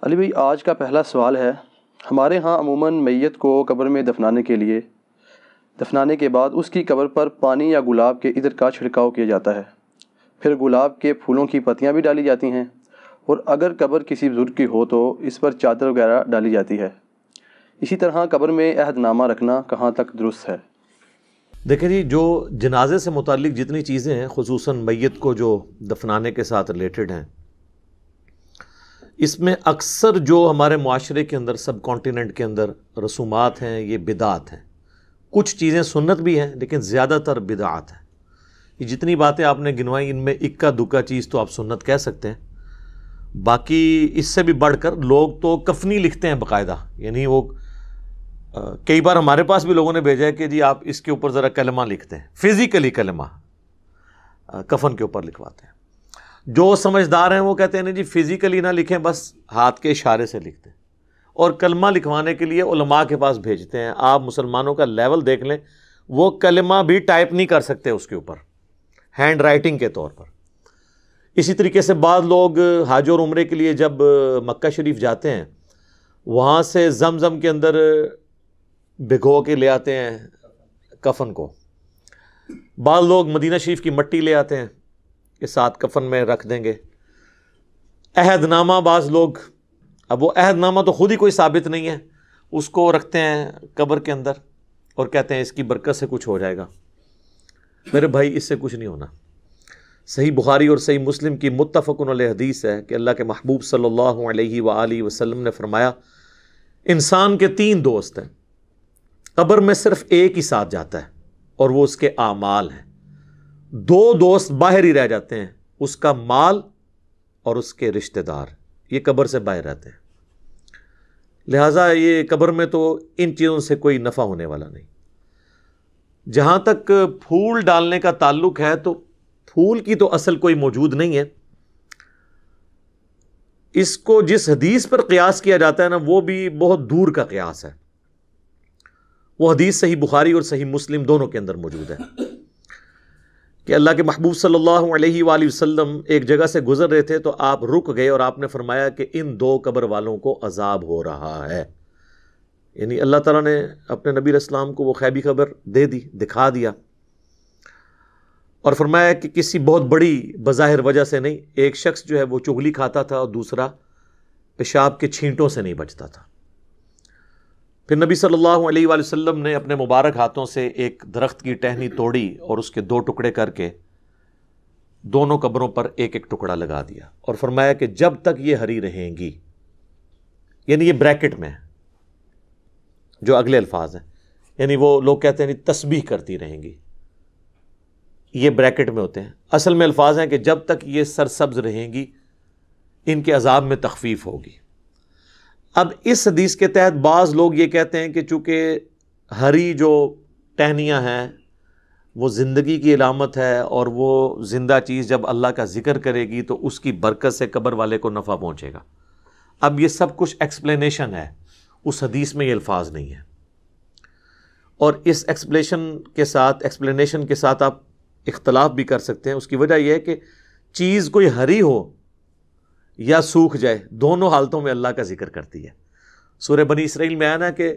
علی بھائی، آج کا پہلا سوال ہے۔ ہمارے ہاں عموماً میت کو قبر میں دفنانے کے بعد اس کی قبر پر پانی یا گلاب کے عطر کا چھڑکاؤ کیا جاتا ہے، پھر گلاب کے پھولوں کی پتیاں بھی ڈالی جاتی ہیں، اور اگر قبر کسی بزرگ کی ہو تو اس پر چادر وغیرہ ڈالی جاتی ہے۔ اسی طرح قبر میں عہد نامہ رکھنا کہاں تک درست ہے؟ دیکھیں جی، جو جنازے سے متعلق جتنی چیزیں ہیں، خصوصاً میت کو جو دفنانے کے ساتھ ریلیٹڈ ہیں، اس میں اکثر جو ہمارے معاشرے کے اندر، سب کانٹیننٹ کے اندر رسومات ہیں، یہ بدعات ہیں۔ کچھ چیزیں سنت بھی ہیں لیکن زیادہ تر بدعات ہیں۔ یہ جتنی باتیں آپ نے گنوائی، ان میں اکا دکا چیز تو آپ سنت کہہ سکتے ہیں، باقی اس سے بھی بڑھ کر لوگ تو کفنی لکھتے ہیں باقاعدہ، یعنی وہ کئی بار ہمارے پاس بھی لوگوں نے بھیجا ہے کہ جی آپ اس کے اوپر ذرا کلمہ لکھتے ہیں، فزیکلی کلمہ کفن کے اوپر لکھواتے ہیں۔ جو سمجھدار ہیں وہ کہتے ہیں نہیں جی فزیکلی نہ لکھیں، بس ہاتھ کے اشارے سے لکھتے ہیں، اور کلمہ لکھوانے کے لیے علماء کے پاس بھیجتے ہیں۔ آپ مسلمانوں کا لیول دیکھ لیں، وہ کلمہ بھی ٹائپ نہیں کر سکتے اس کے اوپر، ہینڈ رائٹنگ کے طور پر۔ اسی طریقے سے بعض لوگ حج اور عمرے کے لیے جب مکہ شریف جاتے ہیں، وہاں سے زمزم کے اندر بھگو کے لے آتے ہیں کفن کو۔ بعض لوگ مدینہ شریف کی مٹی لے آتے ہیں کہ ساتھ کفن میں رکھ دیں گے۔ عہد نامہ بعض لوگ، اب وہ عہد نامہ تو خود ہی کوئی ثابت نہیں ہے، اس کو رکھتے ہیں قبر کے اندر اور کہتے ہیں اس کی برکت سے کچھ ہو جائے گا۔ میرے بھائی، اس سے کچھ نہیں ہونا۔ صحیح بخاری اور صحیح مسلم کی متفق علیہ حدیث ہے کہ اللہ کے محبوب صلی اللہ علیہ وآلہ وسلم نے فرمایا، انسان کے 3 دوست ہیں، قبر میں صرف ایک ہی ساتھ جاتا ہے اور وہ اس کے اعمال ہیں۔ 2 دوست باہر ہی رہ جاتے ہیں، اس کا مال اور اس کے رشتہ دار، یہ قبر سے باہر رہتے ہیں۔ لہٰذا یہ قبر میں تو ان چیزوں سے کوئی نفع ہونے والا نہیں۔ جہاں تک پھول ڈالنے کا تعلق ہے، تو پھول کی تو اصل کوئی موجود نہیں ہے۔ اس کو جس حدیث پر قیاس کیا جاتا ہے نا، وہ بھی بہت دور کا قیاس ہے۔ وہ حدیث صحیح بخاری اور صحیح مسلم دونوں کے اندر موجود ہے کہ اللہ کے محبوب صلی اللہ علیہ وآلہ وسلم ایک جگہ سے گزر رہے تھے، تو آپ رک گئے اور آپ نے فرمایا کہ ان 2 قبر والوں کو عذاب ہو رہا ہے۔ یعنی اللہ تعالیٰ نے اپنے نبی علیہ السلام کو وہ غیبی خبر دے دی، دکھا دیا، اور فرمایا کہ کسی بہت بڑی بظاہر وجہ سے نہیں، ایک شخص جو ہے وہ چغلی کھاتا تھا اور دوسرا پیشاب کے چھینٹوں سے نہیں بچتا تھا۔ پھر نبی صلی اللہ علیہ وآلہ وسلم نے اپنے مبارک ہاتھوں سے ایک درخت کی ٹہنی توڑی اور اس کے 2 ٹکڑے کر کے دونوں قبروں پر ایک ایک ٹکڑا لگا دیا، اور فرمایا کہ جب تک یہ ہری رہیں گی، یعنی یہ بریکٹ میں جو اگلے الفاظ ہیں، یعنی وہ لوگ کہتے ہیں تسبیح کرتی رہیں گی، یہ بریکٹ میں ہوتے ہیں، اصل میں الفاظ ہیں کہ جب تک یہ سرسبز رہیں گی ان کے عذاب میں تخفیف ہوگی۔ اب اس حدیث کے تحت بعض لوگ یہ کہتے ہیں کہ چونکہ ہری جو ٹہنیاں ہیں وہ زندگی کی علامت ہے، اور وہ زندہ چیز جب اللہ کا ذکر کرے گی تو اس کی برکت سے قبر والے کو نفع پہنچے گا۔ اب یہ سب کچھ ایکسپلینیشن ہے، اس حدیث میں یہ الفاظ نہیں ہے، اور اس ایکسپلینیشن کے ساتھ آپ اختلاف بھی کر سکتے ہیں۔ اس کی وجہ یہ ہے کہ چیز کوئی ہری ہو یا سوکھ جائے، دونوں حالتوں میں اللہ کا ذکر کرتی ہے۔ سورہ بنی اسرائیل میں آیا نا کہ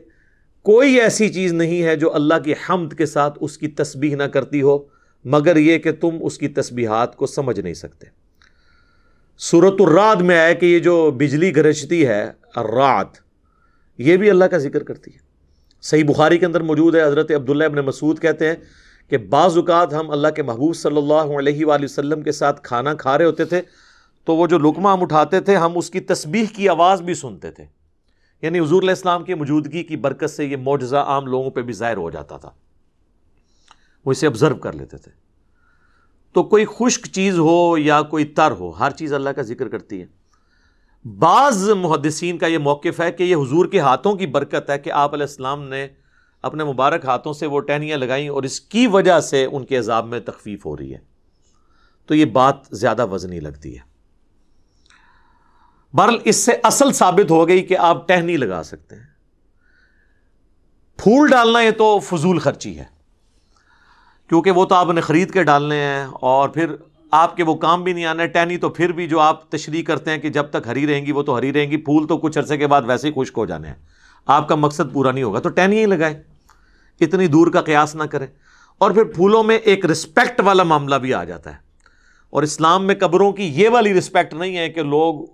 کوئی ایسی چیز نہیں ہے جو اللہ کی حمد کے ساتھ اس کی تسبیح نہ کرتی ہو، مگر یہ کہ تم اس کی تسبیحات کو سمجھ نہیں سکتے۔ سورۃ الرعد میں آیا کہ یہ جو بجلی گرجتی ہے، الرعد، یہ بھی اللہ کا ذکر کرتی ہے۔ صحیح بخاری کے اندر موجود ہے، حضرت عبداللہ ابن مسعود کہتے ہیں کہ بعض اوقات ہم اللہ کے محبوب صلی اللہ علیہ وآلہ وسلم کے ساتھ کھانا کھا رہے ہوتے تھے، تو وہ جو لقمہ ہم اٹھاتے تھے، ہم اس کی تسبیح کی آواز بھی سنتے تھے۔ یعنی حضور علیہ السلام کی موجودگی کی برکت سے یہ معجزہ عام لوگوں پہ بھی ظاہر ہو جاتا تھا، وہ اسے آبزرو کر لیتے تھے۔ تو کوئی خشک چیز ہو یا کوئی تر ہو، ہر چیز اللہ کا ذکر کرتی ہے۔ بعض محدثین کا یہ موقف ہے کہ یہ حضور کے ہاتھوں کی برکت ہے کہ آپ علیہ السلام نے اپنے مبارک ہاتھوں سے وہ ٹہنیاں لگائیں اور اس کی وجہ سے ان کے عذاب میں تخفیف ہو رہی ہے۔ تو یہ بات زیادہ وزنی لگتی ہے۔ بہرحال اس سے اصل ثابت ہو گئی کہ آپ ٹہنی لگا سکتے ہیں۔ پھول ڈالنا یہ تو فضول خرچی ہے، کیونکہ وہ تو آپ نے خرید کے ڈالنے ہیں، اور پھر آپ کے وہ کام بھی نہیں آنا ہے. ٹہنی تو پھر بھی جو آپ تشریح کرتے ہیں کہ جب تک ہری رہیں گی وہ تو ہری رہیں گی, پھول تو کچھ عرصے کے بعد ویسے ہی خشک ہو جانے ہیں, آپ کا مقصد پورا نہیں ہوگا, تو ٹہنی ہی لگائیں, اتنی دور کا قیاس نہ کریں. اور پھر پھولوں میں ایک رسپیکٹ والا معاملہ بھی آ جاتا ہے, اور اسلام میں قبروں کی یہ والی رسپیکٹ نہیں ہے کہ لوگ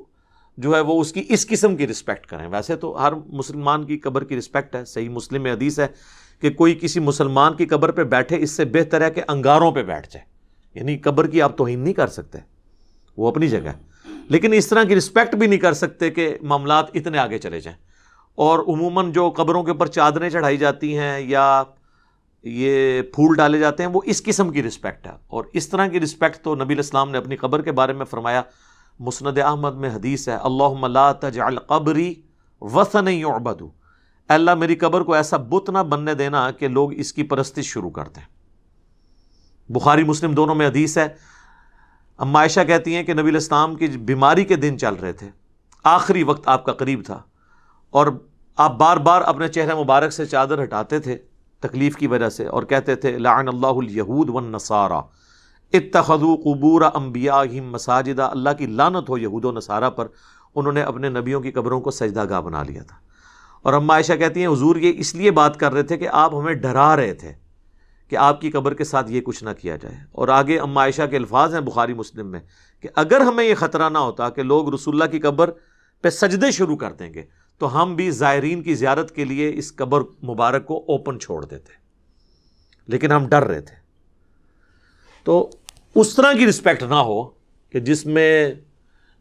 جو ہے وہ اس کی اس قسم کی رسپیکٹ کریں. ویسے تو ہر مسلمان کی قبر کی رسپیکٹ ہے, صحیح مسلم میں حدیث ہے کہ کوئی کسی مسلمان کی قبر پہ بیٹھے اس سے بہتر ہے کہ انگاروں پہ بیٹھ جائے. یعنی قبر کی آپ توہین نہیں کر سکتے, وہ اپنی جگہ ہے, لیکن اس طرح کی رسپیکٹ بھی نہیں کر سکتے کہ معاملات اتنے آگے چلے جائیں. اور عموماً جو قبروں کے اوپر چادریں چڑھائی جاتی ہیں یا یہ پھول ڈالے جاتے ہیں وہ اس قسم کی رسپیکٹ ہے. اور اس طرح کی رسپیکٹ تو نبی الاسلام نے اپنی قبر کے بارے میں فرمایا, مسند احمد میں حدیث ہے, اللہم لا تجعل قبری وثنا یعبد, اللہ میری قبر کو ایسا بت نہ بننے دینا کہ لوگ اس کی پرستش شروع کر دیں. بخاری مسلم دونوں میں حدیث ہے. اما عائشہ کہتی ہیں کہ نبی الاسلام کی بیماری کے دن چل رہے تھے, آخری وقت آپ کا قریب تھا, اور آپ بار بار اپنے چہرے مبارک سے چادر ہٹاتے تھے تکلیف کی وجہ سے, اور کہتے تھے لعن اللہ الیہود والنصارى اتخذوا قبور انبیائہم مساجدہ, اللہ کی لعنت ہو یہود و نصارہ پر, انہوں نے اپنے نبیوں کی قبروں کو سجدہ گاہ بنا لیا تھا. اور اما عائشہ کہتی ہیں حضور یہ اس لیے بات کر رہے تھے کہ آپ ہمیں ڈرا رہے تھے کہ آپ کی قبر کے ساتھ یہ کچھ نہ کیا جائے. اور آگے اما عائشہ کے الفاظ ہیں بخاری مسلم میں کہ اگر ہمیں یہ خطرہ نہ ہوتا کہ لوگ رسول اللہ کی قبر پہ سجدے شروع کر دیں گے تو ہم بھی زائرین کی زیارت کے لیے اس قبر مبارک کو اوپن چھوڑ دیتے, لیکن ہم ڈر رہے تھے. تو اس طرح کی رسپیکٹ نہ ہو کہ جس میں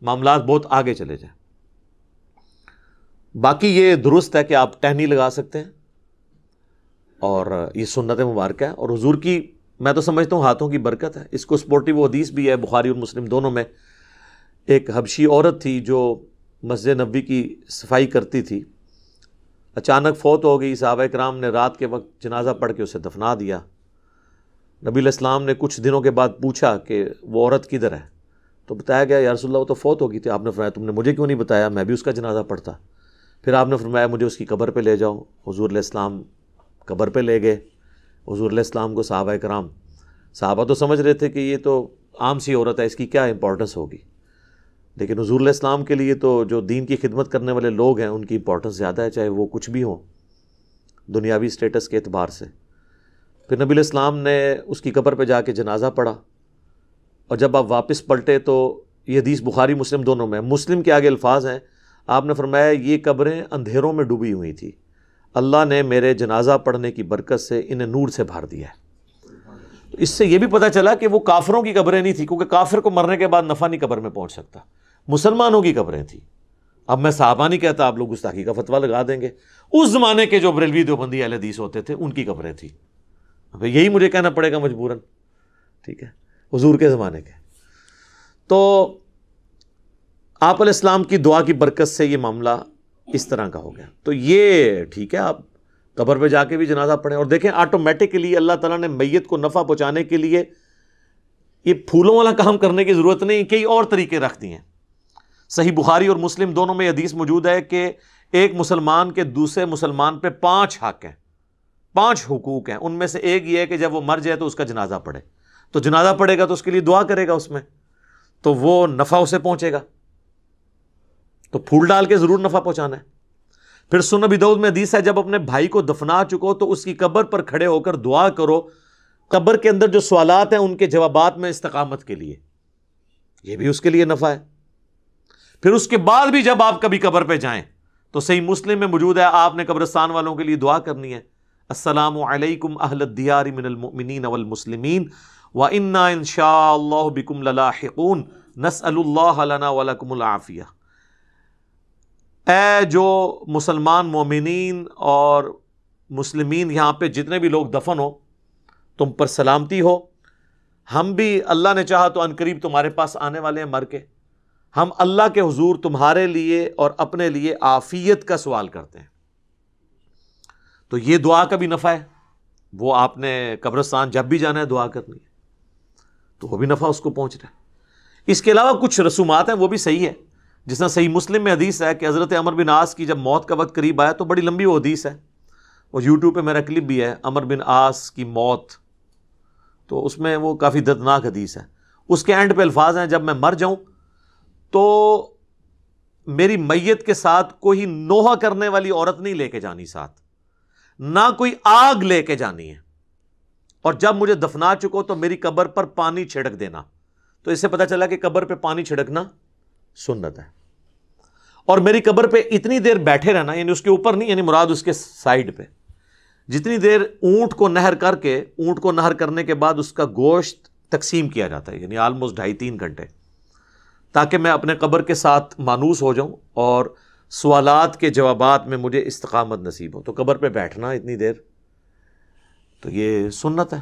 معاملات بہت آگے چلے جائیں. باقی یہ درست ہے کہ آپ ٹہنی لگا سکتے ہیں, اور یہ سنت مبارکہ ہے, اور حضور کی میں تو سمجھتا ہوں ہاتھوں کی برکت ہے. اس کو سپورٹیو حدیث بھی ہے بخاری اور مسلم دونوں میں. ایک حبشی عورت تھی جو مسجد نبوی کی صفائی کرتی تھی, اچانک فوت ہو گئی. صحابہ کرام نے رات کے وقت جنازہ پڑھ کے اسے دفنا دیا. نبی علیہ السلام نے کچھ دنوں کے بعد پوچھا کہ وہ عورت کدھر ہے, تو بتایا گیا یا رسول اللہ وہ تو فوت ہو گئی تھی. آپ نے فرمایا تم نے مجھے کیوں نہیں بتایا, میں بھی اس کا جنازہ پڑھتا. پھر آپ نے فرمایا مجھے اس کی قبر پہ لے جاؤ. حضور علیہ السلام قبر پہ لے گئے. حضور علیہ السلام کو صحابہ تو سمجھ رہے تھے کہ یہ تو عام سی عورت ہے, اس کی کیا امپورٹنس ہوگی, لیکن حضور علیہ السلام کے لیے تو جو دین کی خدمت کرنے والے لوگ ہیں ان کی امپورٹنس زیادہ ہے, چاہے وہ کچھ بھی ہوں دنیاوی سٹیٹس کے اعتبار سے. پھر نبی علیہ السلام نے اس کی قبر پہ جا کے جنازہ پڑھا, اور جب آپ واپس پلٹے تو یہ حدیث بخاری مسلم دونوں میں, مسلم کے آگے الفاظ ہیں, آپ نے فرمایا یہ قبریں اندھیروں میں ڈوبی ہوئی تھی, اللہ نے میرے جنازہ پڑھنے کی برکت سے انہیں نور سے بھر دیا ہے. تو اس سے یہ بھی پتہ چلا کہ وہ کافروں کی قبریں نہیں تھیں, کیونکہ کافر کو مرنے کے بعد نفع نہیں قبر میں پہنچ سکتا, مسلمانوں کی قبریں تھیں. اب میں صحابہ نہیں کہتا, آپ لوگ گستاخی کا فتویٰ لگا دیں گے. اس زمانے کے جو بریلوی دیوبندی اہل حدیث ہوتے تھے ان کی قبریں تھیں. یہی مجھے کہنا پڑے گا مجبوراً, ٹھیک ہے, حضور کے زمانے کے. تو آپ علیہ السلام کی دعا کی برکت سے یہ معاملہ اس طرح کا ہو گیا. تو یہ ٹھیک ہے, آپ قبر پہ جا کے بھی جنازہ پڑھیں. اور دیکھیں آٹومیٹکلی اللہ تعالیٰ نے میت کو نفع پہنچانے کے لیے یہ پھولوں والا کام کرنے کی ضرورت نہیں, کئی اور طریقے رکھ دیے ہیں. صحیح بخاری اور مسلم دونوں میں حدیث موجود ہے کہ ایک مسلمان کے دوسرے مسلمان پہ 5 حق ہیں, 5 حقوق ہیں. ان میں سے ایک یہ ہے کہ جب وہ مر جائے تو اس کا جنازہ پڑھے. تو جنازہ پڑھے گا تو اس کے لیے دعا کرے گا اس میں, تو وہ نفع اسے پہنچے گا. تو پھول ڈال کے ضرور نفع پہنچانا ہے. پھر سنن ابی داؤد میں حدیث ہے جب اپنے بھائی کو دفنا چکو تو اس کی قبر پر کھڑے ہو کر دعا کرو, قبر کے اندر جو سوالات ہیں ان کے جوابات میں استقامت کے لیے, یہ بھی اس کے لیے نفع ہے. پھر اس کے بعد بھی جب آپ کبھی قبر پہ جائیں تو صحیح مسلم میں موجود ہے آپ نے قبرستان والوں کے لیے دعا کرنی ہے, السلام علیکم اہل الدیار من المؤمنین والمسلمین وَإِنَّا إِن شَاءَ اللَّهُ بِكُمْ لَلَاحِقُونَ نَسْأَلُ اللَّهَ لَنَا وَلَكُمُ الْعَافِيَةَ. اے جو مسلمان مومنین اور مسلمین یہاں پہ جتنے بھی لوگ دفن ہو تم پر سلامتی ہو, ہم بھی اللہ نے چاہا تو عنقریب تمہارے پاس آنے والے ہیں مر کے, ہم اللہ کے حضور تمہارے لیے اور اپنے لیے عافیت کا سوال کرتے ہیں. تو یہ دعا کا بھی نفع ہے, وہ آپ نے قبرستان جب بھی جانا ہے دعا کرنی ہے تو وہ بھی نفع اس کو پہنچ رہا ہے. اس کے علاوہ کچھ رسومات ہیں وہ بھی صحیح ہے, جس طرح صحیح مسلم میں حدیث ہے کہ حضرت عمر بن عاص کی جب موت کا وقت قریب آیا تو بڑی لمبی وہ حدیث ہے, وہ یوٹیوب پہ میرا کلپ بھی ہے, عمر بن عاص کی موت, تو اس میں وہ کافی دردناک حدیث ہے. اس کے اینڈ پہ الفاظ ہیں جب میں مر جاؤں تو میری میت کے ساتھ کوئی نوحہ کرنے والی عورت نہیں لے کے جانی ساتھ، نہ کوئی آگ لے کے جانی ہے، اور جب مجھے دفنا چکو تو میری قبر پر پانی چھڑک دینا۔ تو اس سے پتہ چلا کہ قبر پہ پانی چھڑکنا سنت ہے، اور میری قبر پہ اتنی دیر بیٹھے رہنا، یعنی اس کے اوپر نہیں، یعنی مراد اس کے سائیڈ پہ، جتنی دیر اونٹ کو نہر کر کے، اونٹ کو نہر کرنے کے بعد اس کا گوشت تقسیم کیا جاتا ہے، یعنی آلموسٹ 2.5-3 گھنٹے، تاکہ میں اپنے قبر کے ساتھ مانوس ہو جاؤں اور سوالات کے جوابات میں مجھے استقامت نصیب ہو۔ تو قبر پہ بیٹھنا اتنی دیر، تو یہ سنت ہے،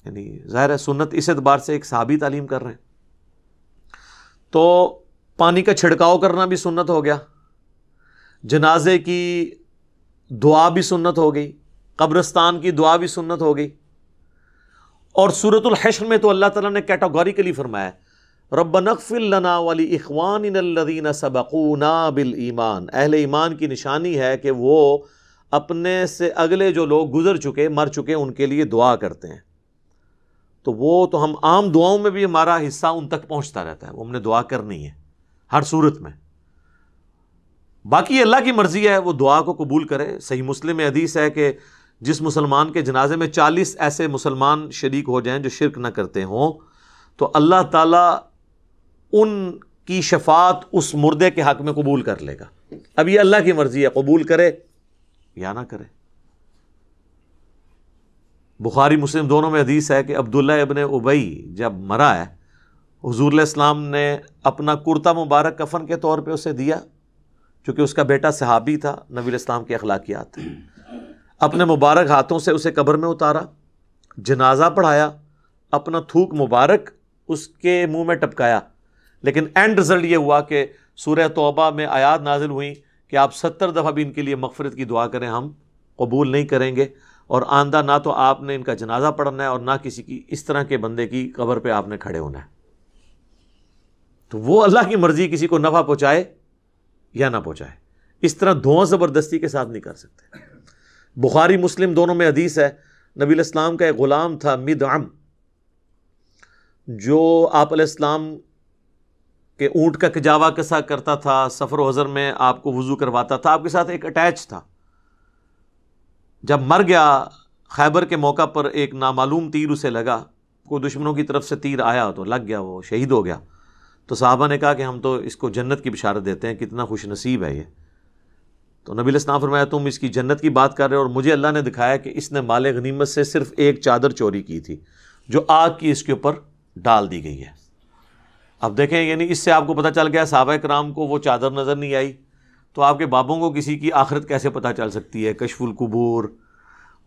یعنی ظاہر ہے سنت اس اعتبار سے ایک صحابی تعلیم کر رہے ہیں۔ تو پانی کا چھڑکاؤ کرنا بھی سنت ہو گیا، جنازے کی دعا بھی سنت ہو گئی، قبرستان کی دعا بھی سنت ہو گئی۔ اور سورۃ الحشر میں تو اللہ تعالیٰ نے کیٹاگوریکلی فرمایا ربنا اغفر لنا ولاخواننا الذین سبقونا بالایمان، اہل ایمان کی نشانی ہے کہ وہ اپنے سے اگلے جو لوگ گزر چکے، مر چکے، ان کے لیے دعا کرتے ہیں۔ تو وہ تو ہم عام دعاؤں میں بھی ہمارا حصہ ان تک پہنچتا رہتا ہے، وہ ہم نے دعا کرنی ہے ہر صورت میں۔ باقی اللہ کی مرضی ہے، وہ دعا کو قبول کرے۔ صحیح مسلم میں حدیث ہے کہ جس مسلمان کے جنازے میں 40 ایسے مسلمان شریک ہو جائیں جو شرک نہ کرتے ہوں، تو اللہ تعالیٰ ان کی شفاعت اس مردے کے حق میں قبول کر لے گا۔ اب یہ اللہ کی مرضی ہے، قبول کرے یا نہ کرے۔ بخاری مسلم دونوں میں حدیث ہے کہ عبداللہ ابن ابی جب مرا ہے، حضور علیہ السلام نے اپنا کرتا مبارک کفن کے طور پہ اسے دیا، چونکہ اس کا بیٹا صحابی تھا، نبی علیہ السلام کی اخلاقیات تھیں۔ اپنے مبارک ہاتھوں سے اسے قبر میں اتارا، جنازہ پڑھایا، اپنا تھوک مبارک اس کے منہ میں ٹپکایا، لیکن اینڈ رزلٹ یہ ہوا کہ سورہ توبہ میں آیات نازل ہوئیں کہ آپ 70 دفعہ بھی ان کے لیے مغفرت کی دعا کریں، ہم قبول نہیں کریں گے، اور آئندہ نہ تو آپ نے ان کا جنازہ پڑھنا ہے اور نہ کسی کی اس طرح کے بندے کی قبر پہ آپ نے کھڑے ہونا ہے۔ تو وہ اللہ کی مرضی کسی کو نفع پہنچائے یا نہ پہنچائے، اس طرح دھواں زبردستی کے ساتھ نہیں کر سکتے۔ بخاری مسلم دونوں میں حدیث ہے، نبی علیہ السلام کا ایک غلام تھا مدعم، جو آپ علیہ السلام کہ اونٹ کا کجاوا کسا کرتا تھا، سفر و حضر میں آپ کو وضو کرواتا تھا، آپ کے ساتھ ایک اٹیچ تھا۔ جب مر گیا خیبر کے موقع پر ایک نامعلوم تیر اسے لگا، کوئی دشمنوں کی طرف سے تیر آیا تو لگ گیا، وہ شہید ہو گیا۔ تو صحابہ نے کہا کہ ہم تو اس کو جنت کی بشارت دیتے ہیں، کتنا خوش نصیب ہے یہ۔ تو نبی علیہ السلام فرمایا تم اس کی جنت کی بات کر رہے ہو، اور مجھے اللہ نے دکھایا کہ اس نے مال غنیمت سے صرف ایک چادر چوری کی تھی جو آگ کی اس کے اوپر ڈال دی گئی ہے۔ اب دیکھیں، یعنی اس سے آپ کو پتہ چل گیا صحابہ کرام کو وہ چادر نظر نہیں آئی، تو آپ کے بابوں کو کسی کی آخرت کیسے پتہ چل سکتی ہے؟ کشف القبور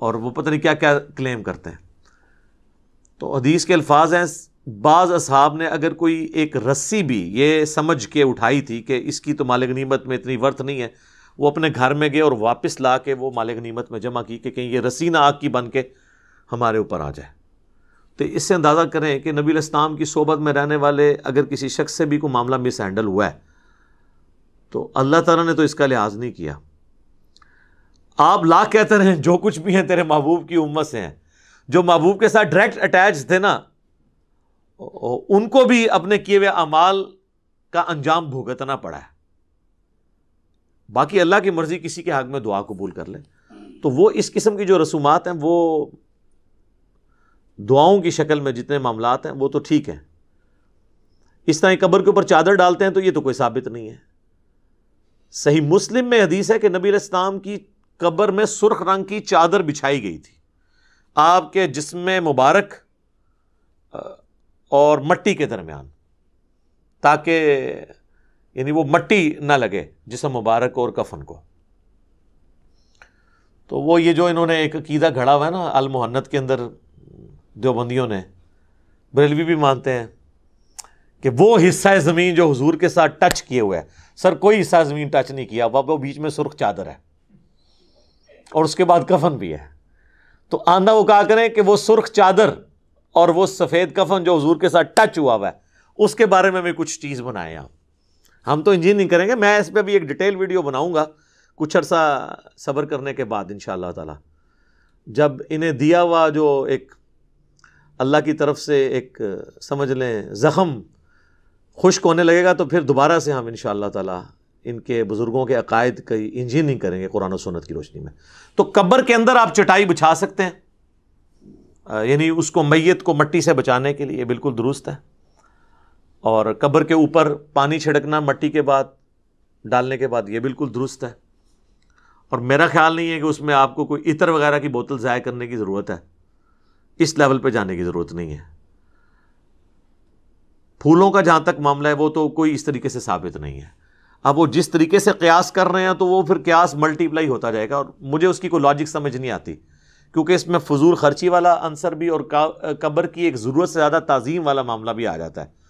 اور وہ پتہ نہیں کیا کیا کلیم کرتے ہیں۔ تو حدیث کے الفاظ ہیں، بعض اصحاب نے اگر کوئی ایک رسی بھی یہ سمجھ کے اٹھائی تھی کہ اس کی تو مال غنیمت میں اتنی ورث نہیں ہے، وہ اپنے گھر میں گئے اور واپس لا کے وہ مال غنیمت میں جمع کی کہ کہیں یہ رسی نہ آگ کی بن کے ہمارے اوپر آ جائے۔ تو اس سے اندازہ کریں کہ نبی علیہ السلام کی صحبت میں رہنے والے اگر کسی شخص سے بھی کوئی معاملہ مس ہینڈل ہوا ہے تو اللہ تعالیٰ نے تو اس کا لحاظ نہیں کیا۔ آپ لاکھ کہتے رہیں جو کچھ بھی ہیں تیرے محبوب کی امت سے ہیں، جو محبوب کے ساتھ ڈائریکٹ اٹیچ تھے نا، ان کو بھی اپنے کیے ہوئے اعمال کا انجام بھگتنا پڑا ہے۔ باقی اللہ کی مرضی کسی کے حق میں دعا قبول کر لے، تو وہ اس قسم کی جو رسومات ہیں وہ دعاؤں کی شکل میں جتنے معاملات ہیں وہ تو ٹھیک ہیں۔ اس طرح قبر کے اوپر چادر ڈالتے ہیں تو یہ تو کوئی ثابت نہیں ہے۔ صحیح مسلم میں حدیث ہے کہ نبی علیہ السلام کی قبر میں سرخ رنگ کی چادر بچھائی گئی تھی، آپ کے جسم مبارک اور مٹی کے درمیان، تاکہ یعنی وہ مٹی نہ لگے جسم مبارک اور کفن کو۔ تو وہ یہ جو انہوں نے ایک عقیدہ گھڑا ہوا ہے نا المحنت کے اندر، دیوبندیوں نے، بریلوی بھی مانتے ہیں کہ وہ حصہ زمین جو حضور کے ساتھ ٹچ کیے ہوئے ہے، سر کوئی حصہ زمین ٹچ نہیں کیا، وہ بیچ میں سرخ چادر ہے اور اس کے بعد کفن بھی ہے۔ تو آندہ وہ کہا کریں کہ وہ سرخ چادر اور وہ سفید کفن جو حضور کے ساتھ ٹچ ہوا ہے، اس کے بارے میں بھی کچھ چیز بنائیں آپ۔ ہم تو انجینئرنگ کریں گے، میں اس پہ بھی ایک ڈیٹیل ویڈیو بناؤں گا کچھ عرصہ صبر کرنے کے بعد انشاءاللہ تعالی، جب انہیں دیا ہوا جو ایک اللہ کی طرف سے ایک سمجھ لیں زخم خشک ہونے لگے گا تو پھر دوبارہ سے ہم انشاءاللہ تعالی ان کے بزرگوں کے عقائد کی انجینئرنگ کریں گے قرآن و سنت کی روشنی میں. تو قبر کے اندر آپ چٹائی بچھا سکتے ہیں، یعنی اس کو میت کو مٹی سے بچانے کے لیے بالکل درست ہے. اور قبر کے اوپر پانی چھڑکنا مٹی کے بعد ڈالنے کے بعد یہ بالکل درست ہے. اور میرا خیال نہیں ہے کہ اس میں آپ کو کوئی عطر وغیرہ کی بوتل ضائع کرنے کی ضرورت ہے، اس لیول پہ جانے کی ضرورت نہیں ہے. پھولوں کا جہاں تک معاملہ ہے وہ تو کوئی اس طریقے سے ثابت نہیں ہے. اب وہ جس طریقے سے قیاس کر رہے ہیں تو وہ پھر قیاس ملٹی پلائی ہوتا جائے گا، اور مجھے اس کی کوئی لاجک سمجھ نہیں آتی، کیونکہ اس میں فضول خرچی والا عنصر بھی اور قبر کی ایک ضرورت سے زیادہ تعظیم والا معاملہ بھی آ جاتا ہے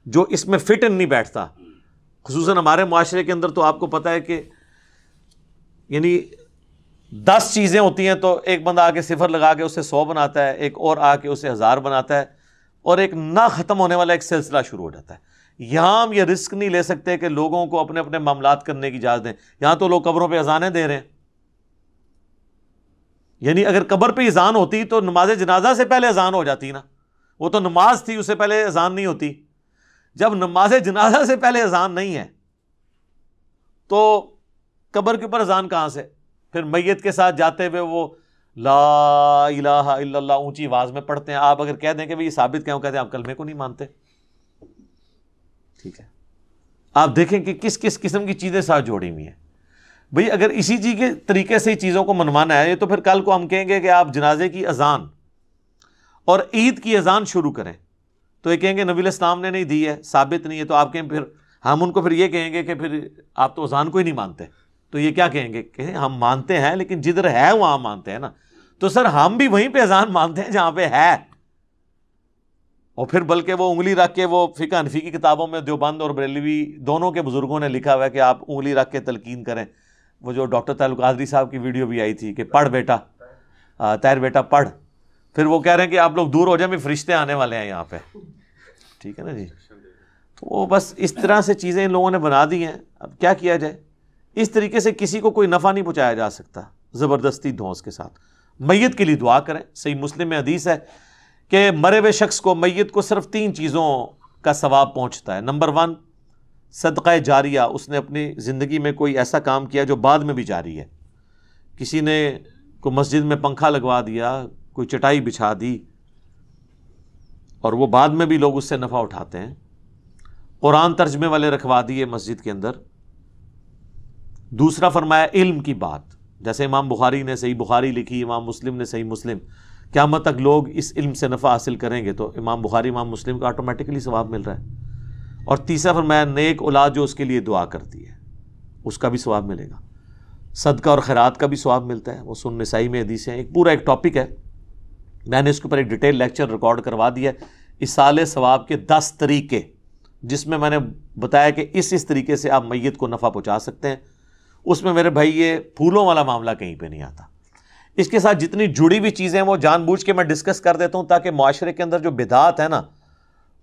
جو اس میں فٹ ان نہیں بیٹھتا. خصوصاً ہمارے معاشرے کے اندر تو آپ کو پتہ ہے کہ یعنی 10 چیزیں ہوتی ہیں تو ایک بندہ آ کے صفر لگا کے اسے 100 بناتا ہے، ایک اور آ کے اسے 1000 بناتا ہے، اور ایک نہ ختم ہونے والا ایک سلسلہ شروع ہو جاتا ہے. یہاں ہم یہ رسک نہیں لے سکتے کہ لوگوں کو اپنے اپنے معاملات کرنے کی اجازت دیں. یہاں تو لوگ قبروں پہ اذانیں دے رہے ہیں. یعنی اگر قبر پہ اذان ہوتی تو نماز جنازہ سے پہلے اذان ہو جاتی نا، وہ تو نماز تھی، اس سے پہلے اذان نہیں ہوتی. جب نماز جنازہ سے پہلے اذان نہیں ہے تو قبر کے اوپر اذان کہاں سے؟ پھر میت کے ساتھ جاتے ہوئے وہ لا الہ الا اللہ اونچی آواز میں پڑھتے ہیں. آپ اگر کہہ دیں کہ بھئی یہ ثابت کیوں کہتے ہیں، آپ کلمے کو نہیں مانتے. ٹھیک ہے، آپ دیکھیں کہ کس کس قسم کی چیزیں ساتھ جوڑی ہوئی ہیں. بھئی اگر اسی چیز کے طریقے سے چیزوں کو منوانا ہے تو پھر کل کو ہم کہیں گے کہ آپ جنازے کی اذان اور عید کی اذان شروع کریں تو یہ کہیں گے نبی الاسلام نے نہیں دی ہے، ثابت نہیں ہے. تو آپ کہیں پھر ہم ان کو پھر یہ کہیں گے کہ پھر آپ تو اذان کو ہی نہیں مانتے. تو یہ کیا کہیں گے کہ ہم مانتے ہیں لیکن جدھر ہے وہاں مانتے ہیں نا. تو سر ہم بھی وہیں پہ اذان مانتے ہیں جہاں پہ ہے. اور پھر بلکہ وہ انگلی رکھ کے وہ فقہ حنفی کی کتابوں میں دیوبند اور بریلوی دونوں کے بزرگوں نے لکھا ہوا ہے کہ آپ انگلی رکھ کے تلقین کریں. وہ جو ڈاکٹر طاہر القادری صاحب کی ویڈیو بھی آئی تھی کہ پڑھ بیٹا، طاہر بیٹا پڑھ. پھر وہ کہہ رہے ہیں کہ آپ لوگ دور ہو جائیں، بھی فرشتے آنے والے ہیں یہاں پہ. ٹھیک ہے نا جی. تو وہ بس اس طرح سے چیزیں ان لوگوں نے بنا دی ہیں. اب کیا کیا جائے؟ اس طریقے سے کسی کو کوئی نفع نہیں پہنچایا جا سکتا زبردستی دھونس کے ساتھ. میت کے لیے دعا کریں. صحیح مسلم میں حدیث ہے کہ مرے ہوئے شخص کو، میت کو صرف 3 چیزوں کا ثواب پہنچتا ہے. نمبر 1 صدقہ جاریہ، اس نے اپنی زندگی میں کوئی ایسا کام کیا جو بعد میں بھی جاری ہے. کسی نے کوئی مسجد میں پنکھا لگوا دیا، کوئی چٹائی بچھا دی، اور وہ بعد میں بھی لوگ اس سے نفع اٹھاتے ہیں. قرآن ترجمے والے رکھوا دیے مسجد کے اندر. دوسرا فرمایا علم کی بات، جیسے امام بخاری نے صحیح بخاری لکھی، امام مسلم نے صحیح مسلم. قیامت تک لوگ اس علم سے نفع حاصل کریں گے تو امام بخاری امام مسلم کا آٹومیٹکلی ثواب مل رہا ہے. اور تیسرا فرمایا نیک اولاد جو اس کے لیے دعا کرتی ہے اس کا بھی ثواب ملے گا. صدقہ اور خیرات کا بھی ثواب ملتا ہے. وہ سنن نسائی میں حدیث ہیں. ایک پورا ایک ٹاپک ہے، میں نے اس کے اوپر ایک ڈیٹیل لیکچر ریکارڈ کروا دیا ہے، ایصال ثواب کے 10 طریقے، جس میں میں نے بتایا کہ اس طریقے سے آپ میت کو نفع پہنچا سکتے ہیں. اس میں میرے بھائی یہ پھولوں والا معاملہ کہیں پہ نہیں آتا. اس کے ساتھ جتنی جڑی ہوئی چیزیں وہ جان بوجھ کے میں ڈسکس کر دیتا ہوں تاکہ معاشرے کے اندر جو بدعات ہے نا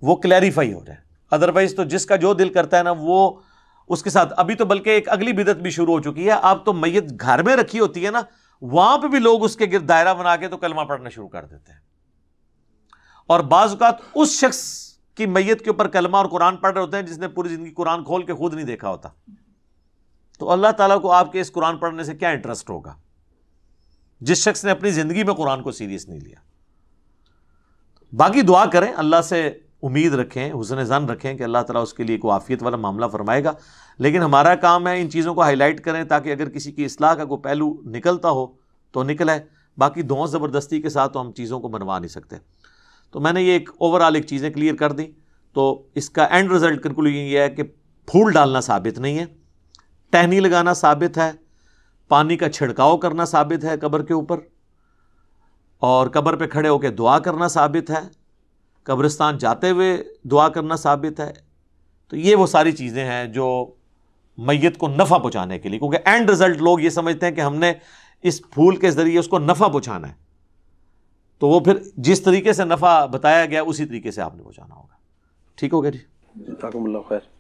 وہ کلیریفائی ہو جائے. ادروائز تو جس کا جو دل کرتا ہے نا وہ اس کے ساتھ. ابھی تو بلکہ ایک اگلی بدعت بھی شروع ہو چکی ہے. آپ تو میت گھر میں رکھی ہوتی ہے نا، وہاں پہ بھی لوگ اس کے گرد دائرہ بنا کے تو کلمہ پڑھنا شروع کر دیتے ہیں. اور بعض اوقات اس شخص کی میت کے اوپر کلمہ اور قرآن پڑھ رہے ہوتے ہیں جس نے پوری زندگی قرآن کھول کے خود نہیں دیکھا ہوتا. تو اللہ تعالیٰ کو آپ کے اس قرآن پڑھنے سے کیا انٹرسٹ ہوگا جس شخص نے اپنی زندگی میں قرآن کو سیریس نہیں لیا. باقی دعا کریں، اللہ سے امید رکھیں، حسن ظن رکھیں کہ اللہ تعالیٰ اس کے لیے کوئی عافیت والا معاملہ فرمائے گا. لیکن ہمارا کام ہے ان چیزوں کو ہائی لائٹ کریں تاکہ اگر کسی کی اصلاح کا کوئی پہلو نکلتا ہو تو نکلے. باقی دھونس زبردستی کے ساتھ تو ہم چیزوں کو بنوا نہیں سکتے. تو میں نے یہ ایک اوور آل ایک چیزیں کلیئر کر دیں. تو اس کا اینڈ رزلٹ کنکلوژن یہ ہے کہ پھول ڈالنا ثابت نہیں ہے، ٹہنی لگانا ثابت ہے، پانی کا چھڑکاؤ کرنا ثابت ہے قبر کے اوپر، اور قبر پہ کھڑے ہو کے دعا کرنا ثابت ہے، قبرستان جاتے ہوئے دعا کرنا ثابت ہے. تو یہ وہ ساری چیزیں ہیں جو میت کو نفع پہنچانے کے لیے، کیونکہ اینڈ رزلٹ لوگ یہ سمجھتے ہیں کہ ہم نے اس پھول کے ذریعے اس کو نفع پہنچانا ہے، تو وہ پھر جس طریقے سے نفع بتایا گیا اسی طریقے سے آپ نے پہنچانا ہوگا. ٹھیک ہو گیا جی؟ جزاکم اللہ خیر.